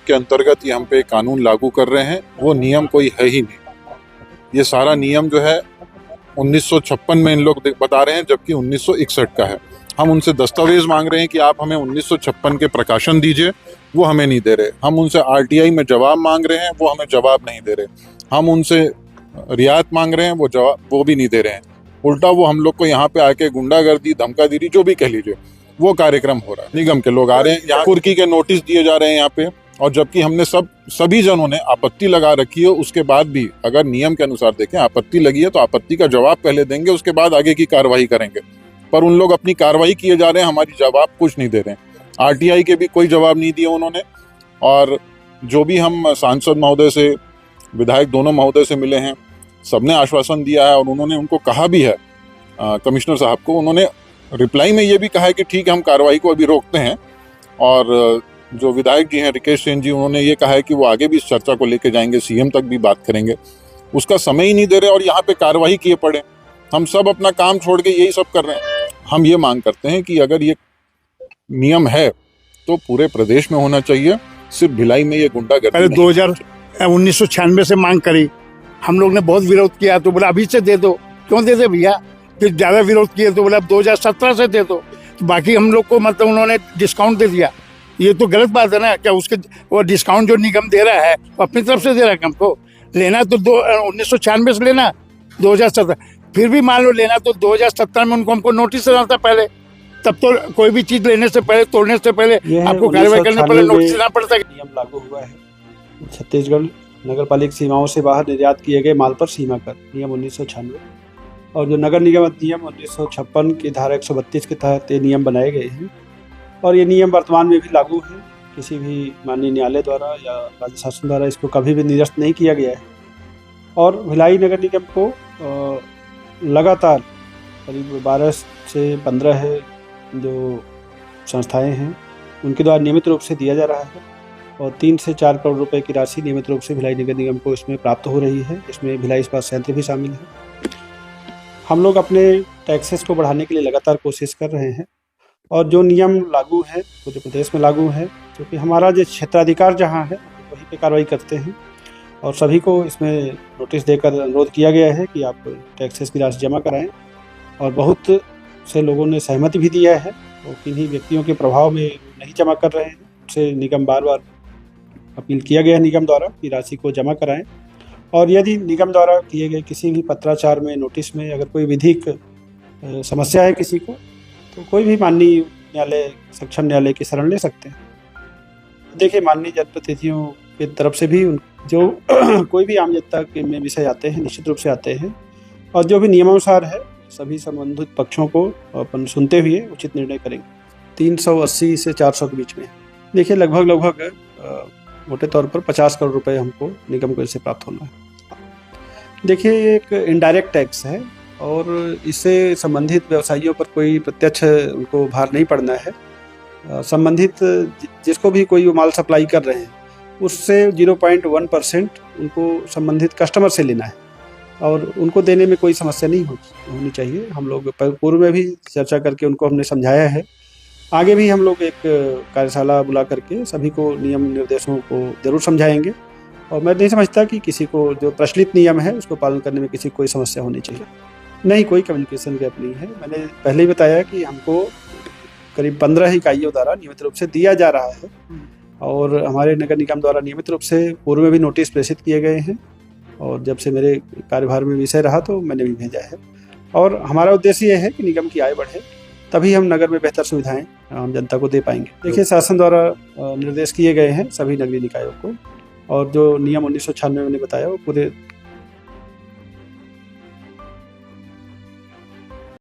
के अंतर्गत ये हम पे कानून लागू कर रहे हैं, वो नियम कोई है ही नहीं। ये सारा नियम जो है 1956 में इन लोग बता रहे हैं, जबकि 1961 का है। हम उनसे दस्तावेज मांग रहे हैं कि आप हमें 1956 के प्रकाशन दीजिए, वो हमें नहीं दे रहे। हम उनसे आरटीआई में जवाब मांग रहे हैं, वो हमें जवाब नहीं दे रहे। हम उनसे रियायत मांग रहे हैं, वो भी नहीं दे रहे हैं। उल्टा वो हम लोग को यहाँ पे आके गुंडागर्दी, धमकागिरी, जो भी कह लीजिए, वो कार्यक्रम हो रहा है। निगम के लोग आ रहे हैं यहाँ, कुर्की के नोटिस दिए जा रहे हैं यहाँ पे, और जबकि हमने सभी जनों ने आपत्ति लगा रखी है। उसके बाद भी अगर नियम के अनुसार देखें, आपत्ति लगी है तो आपत्ति का जवाब पहले देंगे, उसके बाद आगे की कार्रवाई करेंगे। पर उन लोग अपनी कार्रवाई किए जा रहे हैं, हमारी जवाब कुछ नहीं दे रहे हैं। आरटीआई के भी कोई जवाब नहीं दिए उन्होंने। और जो भी हम सांसद महोदय से, विधायक दोनों महोदय से मिले हैं, सबने आश्वासन दिया है, और उन्होंने उनको कहा भी है, कमिश्नर साहब को उन्होंने रिप्लाई में ये भी कहा है कि ठीक है, हम कार्रवाई को अभी रोकते हैं। और जो विधायक जी हैं रिकेश सेन जी, उन्होंने ये कहा है कि वो आगे भी इस चर्चा को लेके जाएंगे, सीएम तक भी बात करेंगे। उसका समय ही नहीं दे रहे और यहाँ पे कार्रवाई किए पड़े। हम सब अपना काम छोड़ के यही सब कर रहे हैं। हम ये मांग करते हैं कि अगर ये नियम है तो पूरे प्रदेश में होना चाहिए, सिर्फ भिलाई में ये गुंडागर्दी पहले 1996 से मांग करी, हम लोग ने बहुत विरोध किया, तो बोला अभी से दे दो। क्यों दे दे भैया? फिर ज्यादा विरोध किए तो बोला 2017 से दे दो। तो बाकी हम लोग को मतलब उन्होंने डिस्काउंट दे दिया। ये तो गलत बात है ना। क्या उसके वो डिस्काउंट जो निगम दे रहा है वो अपनी तरफ से दे रहा है हमको? लेना तो 1996 से लेना, 2017 फिर भी मान लो लेना तो 2017 में उनको हमको नोटिस देना था पहले। तब तो कोई भी चीज लेने से पहले, तोड़ने से पहले आपको कार्रवाई करने पहले नोटिस देना पड़ता है। नियम लागू हुआ है छत्तीसगढ़ नगर पालिका सीमाओं से बाहर निर्यात किए गए माल पर सीमा कर, नियम 1996। और जो नगर निगम अधिनियम 1956 की धारा 132 के तहत ये नियम बनाए गए हैं, और ये नियम वर्तमान में भी लागू है। किसी भी माननीय न्यायालय द्वारा या राज्य शासन द्वारा इसको कभी भी निरस्त नहीं किया गया है। और भिलाई नगर निगम को लगातार करीब 12 से 15 जो संस्थाएं हैं उनके द्वारा नियमित रूप से दिया जा रहा है, और 3 से 4 करोड़ रुपए की राशि नियमित रूप से भिलाई नगर निगम को इसमें प्राप्त हो रही है। इसमें भिलाई इस्पात संयंत्र भी शामिल है। हम लोग अपने टैक्सेस को बढ़ाने के लिए लगातार कोशिश कर रहे हैं, और जो नियम लागू है पूरे प्रदेश में लागू है, क्योंकि हमारा जो क्षेत्राधिकार जहाँ है वहीं पे कार्रवाई करते हैं। और सभी को इसमें नोटिस देकर अनुरोध किया गया है कि आप टैक्सेस की राशि जमा कराएं, और बहुत से लोगों ने सहमति भी दिया है। और किन्हीं व्यक्तियों के प्रभाव में नहीं जमा कर रहे हैं, उनसे निगम बार अपील किया गया है निगम द्वारा कि राशि को जमा कराएं। और यदि निगम द्वारा किए गए किसी भी पत्राचार में, नोटिस में अगर कोई विधिक समस्या है किसी को, तो कोई भी माननीय न्यायालय, सक्षम न्यायालय की शरण ले सकते हैं। देखिए, माननीय जनप्रतिनिधियों की तरफ से भी जो कोई भी आम जनता के में विषय आते हैं निश्चित रूप से आते हैं, और जो भी नियमानुसार है सभी संबंधित पक्षों को अपन सुनते हुए उचित निर्णय करेंगे। 380 से 400 के बीच में। देखिए, लगभग मोटे तौर पर 50 करोड़ रुपए हमको निगम को इससे प्राप्त होना है। देखिए, ये एक इनडायरेक्ट टैक्स है, और इससे संबंधित व्यवसायियों पर कोई प्रत्यक्ष उनको भार नहीं पड़ना है। संबंधित जिसको भी कोई माल सप्लाई कर रहे हैं उससे 0.1% उनको संबंधित कस्टमर से लेना है, और उनको देने में कोई समस्या नहीं होनी चाहिए। हम लोग पूर्व में भी चर्चा करके उनको हमने समझाया है। आगे भी हम लोग एक कार्यशाला बुला करके सभी को नियम निर्देशों को जरूर समझाएंगे, और मैं नहीं समझता कि किसी को जो प्रचलित नियम है उसको पालन करने में किसी को कोई समस्या होनी चाहिए। नहीं, कोई कम्युनिकेशन गैप नहीं है। मैंने पहले ही बताया कि हमको करीब 15 इकाइयों द्वारा नियमित रूप से दिया जा रहा है, और हमारे नगर निगम द्वारा नियमित रूप से पूर्व में भी नोटिस प्रेषित किए गए हैं, और जब से मेरे कार्यभार में विषय रहा तो मैंने भी भेजा है। और हमारा उद्देश्य ये है कि निगम की आय बढ़े, तभी हम नगर में बेहतर सुविधाएं आम जनता को दे पाएंगे। देखिए, शासन द्वारा निर्देश किए गए हैं सभी नगरीय निकायों को, और जो नियम 1996 मैंने बताया वो पूरे